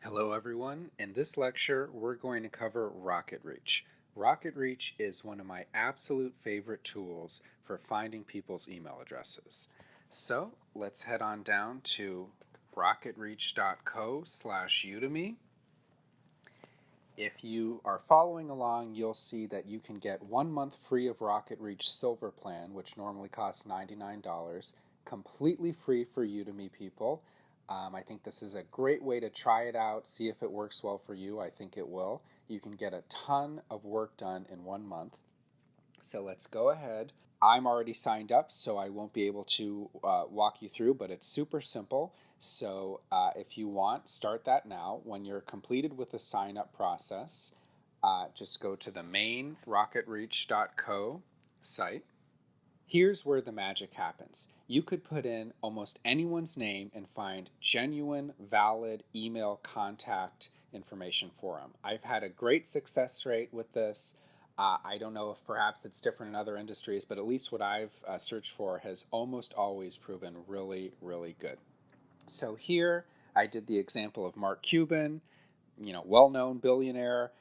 Hello everyone. In this lecture, we're going to cover Rocketreach. Rocketreach is one of my absolute favorite tools for finding people's email addresses. So let's head on down to rocketreach.co/Udemy. If you are following along, you'll see that you can get 1 month free of Rocketreach Silver Plan, which normally costs $99, completely free for Udemy people. I think this is a great way to try it out, see if it works well for you. I think it will. You can get a ton of work done in 1 month. So let's go ahead. I'm already signed up, so I won't be able to walk you through, but it's super simple. So if you want, start that now. When you're completed with the sign up process, just go to the main rocketreach.co site. Here's where the magic happens. You could put in almost anyone's name and find genuine, valid email contact information for them. I've had a great success rate with this. I don't know if perhaps it's different in other industries, but at least what I've searched for has almost always proven really, really good. So here I did the example of Mark Cuban, well-known billionaire,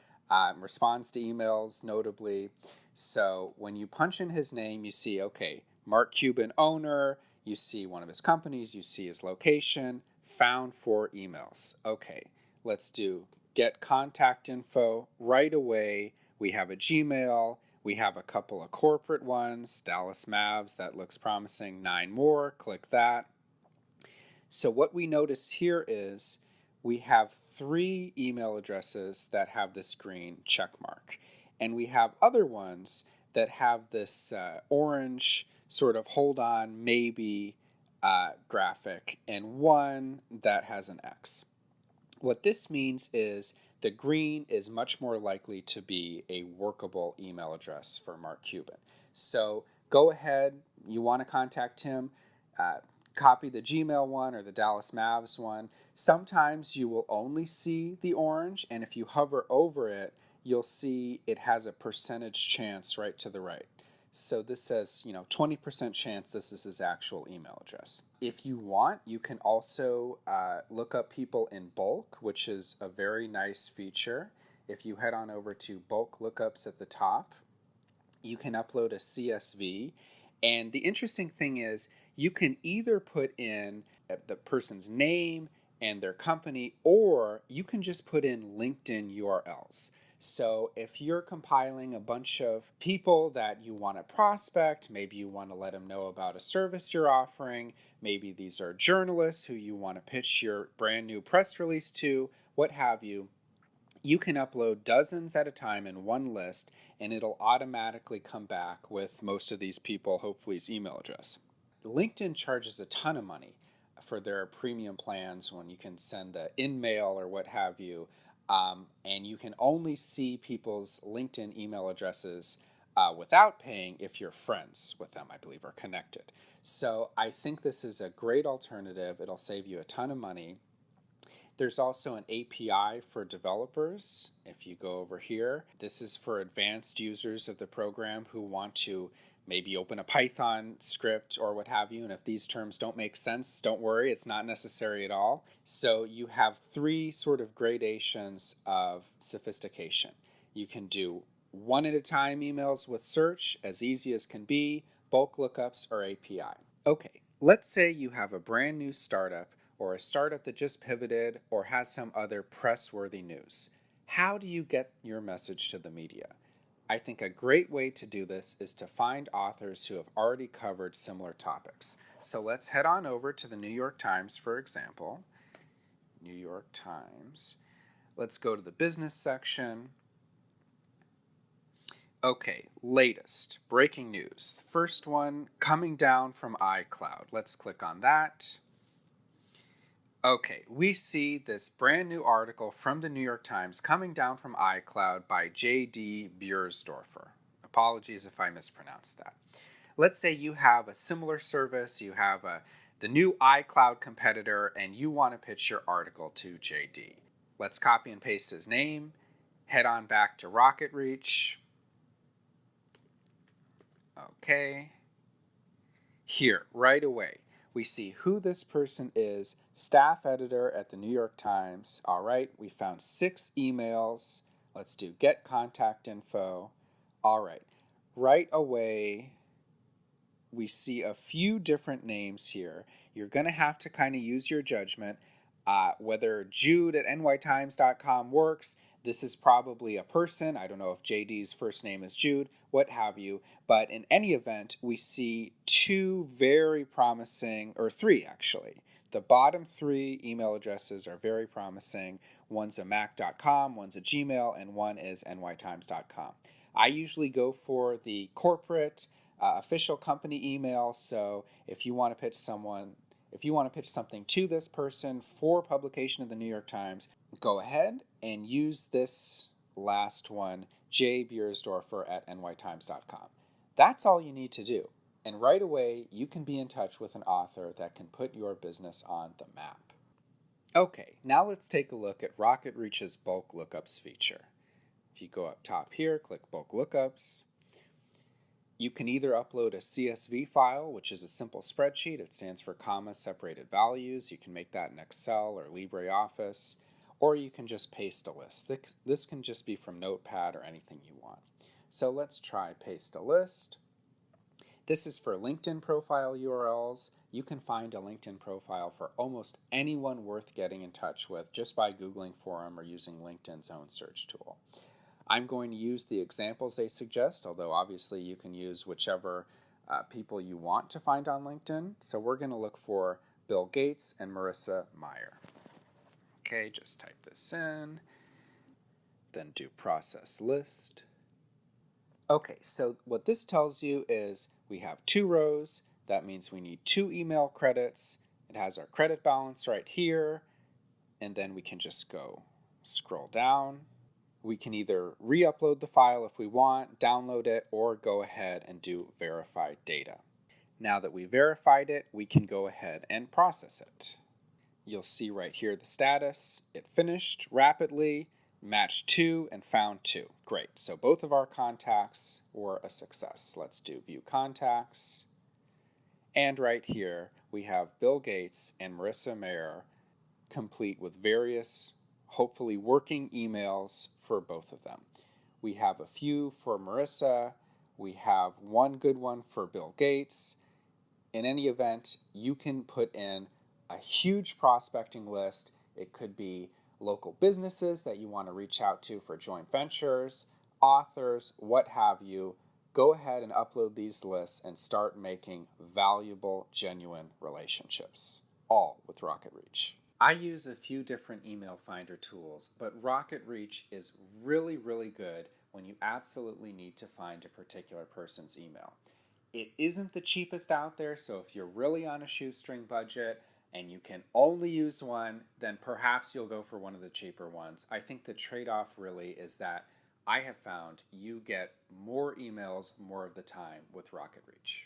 responds to emails notably. So when you punch in his name, you see, okay, Mark Cuban owner, you see one of his companies, you see his location, found 4 emails. Okay, let's do get contact info right away. We have a Gmail, we have a couple of corporate ones, Dallas Mavs, that looks promising, 9 more, click that. So what we notice here is we have 3 email addresses that have this green check mark. And we have other ones that have this orange sort of hold on, maybe graphic, and one that has an X. What this means is the green is much more likely to be a workable email address for Mark Cuban. So go ahead, you want to contact him, copy the Gmail one or the Dallas Mavs one. Sometimes you will only see the orange, and if you hover over it, you'll see it has a percentage chance right to the right. So this says, 20% chance this is his actual email address. If you want, you can also look up people in bulk, which is a very nice feature. If you head on over to bulk lookups at the top, you can upload a CSV. And the interesting thing is you can either put in the person's name and their company, or you can just put in LinkedIn URLs. So if you're compiling a bunch of people that you want to prospect, maybe you want to let them know about a service you're offering, maybe these are journalists who you want to pitch your brand new press release to, what have you, you can upload dozens at a time in one list, and it'll automatically come back with most of these people, hopefully his email address. LinkedIn charges a ton of money for their premium plans when you can send the in-mail or what have you. And you can only see people's LinkedIn email addresses without paying if you're friends with them, I believe, or connected. So I think this is a great alternative. It'll save you a ton of money. There's also an API for developers. If you go over here, this is for advanced users of the program who want to maybe open a Python script or what have you. And if these terms don't make sense, don't worry, it's not necessary at all. So you have 3 sort of gradations of sophistication. You can do one at a time emails with search, as easy as can be, bulk lookups, or API. Okay, let's say you have a brand new startup or a startup that just pivoted or has some other press-worthy news. How do you get your message to the media? I think a great way to do this is to find authors who have already covered similar topics. So let's head on over to the New York Times, for example. New York Times. Let's go to the business section. Okay, latest, breaking news. First one, coming down from iCloud. Let's click on that. Okay, we see this brand new article from the New York Times coming down from iCloud by J.D. Biersdorfer. Apologies if I mispronounced that. Let's say you have a similar service, you have the new iCloud competitor, and you want to pitch your article to J.D. Let's copy and paste his name, head on back to Rocketreach. Okay. Here, right away, we see who this person is, Staff editor at the New York Times. All right, we found 6 emails. Let's do get contact info. All right, right away, we see a few different names here. You're going to have to kind of use your judgment. Whether Jude at nytimes.com works, this is probably a person. I don't know if JD's first name is Jude, what have you. But in any event, we see 2 very promising, or 3 actually. The bottom 3 email addresses are very promising. One's a mac.com, one's a Gmail, and one is nytimes.com. I usually go for the corporate official company email. So if you want to pitch something to this person for publication in the New York Times, go ahead and use this last one, jbiersdorfer at nytimes.com. That's all you need to do. And right away, you can be in touch with an author that can put your business on the map. Okay, now let's take a look at Rocketreach's bulk lookups feature. If you go up top here, click bulk lookups. You can either upload a CSV file, which is a simple spreadsheet. It stands for comma separated values. You can make that in Excel or LibreOffice, or you can just paste a list. This can just be from Notepad or anything you want. So let's try paste a list. This is for LinkedIn profile URLs. You can find a LinkedIn profile for almost anyone worth getting in touch with just by Googling for them or using LinkedIn's own search tool. I'm going to use the examples they suggest, although obviously you can use whichever people you want to find on LinkedIn. So we're going to look for Bill Gates and Marissa Mayer. Okay, just type this in, then do process list. Okay, so what this tells you is we have 2 rows. That means we need 2 email credits. It has our credit balance right here, and then we can just go scroll down. We can either re-upload the file if we want, download it, or go ahead and do verified data. Now that we verified it, we can go ahead and process it. You'll see right here the status. It finished rapidly, matched 2, and found 2. Great, so both of our contacts were a success. Let's do view contacts. And right here, we have Bill Gates and Marissa Mayer complete with various, hopefully working emails for both of them. We have a few for Marissa. We have one good one for Bill Gates. In any event, you can put in a huge prospecting list. It could be local businesses that you want to reach out to for joint ventures, authors, what have you. Go ahead and upload these lists and start making valuable, genuine relationships, all with Rocketreach. I use a few different email finder tools, but Rocketreach is really, really good when you absolutely need to find a particular person's email. It isn't the cheapest out there, so if you're really on a shoestring budget and you can only use one, then perhaps you'll go for one of the cheaper ones. I think the trade-off really is that I have found you get more emails more of the time with Rocketreach.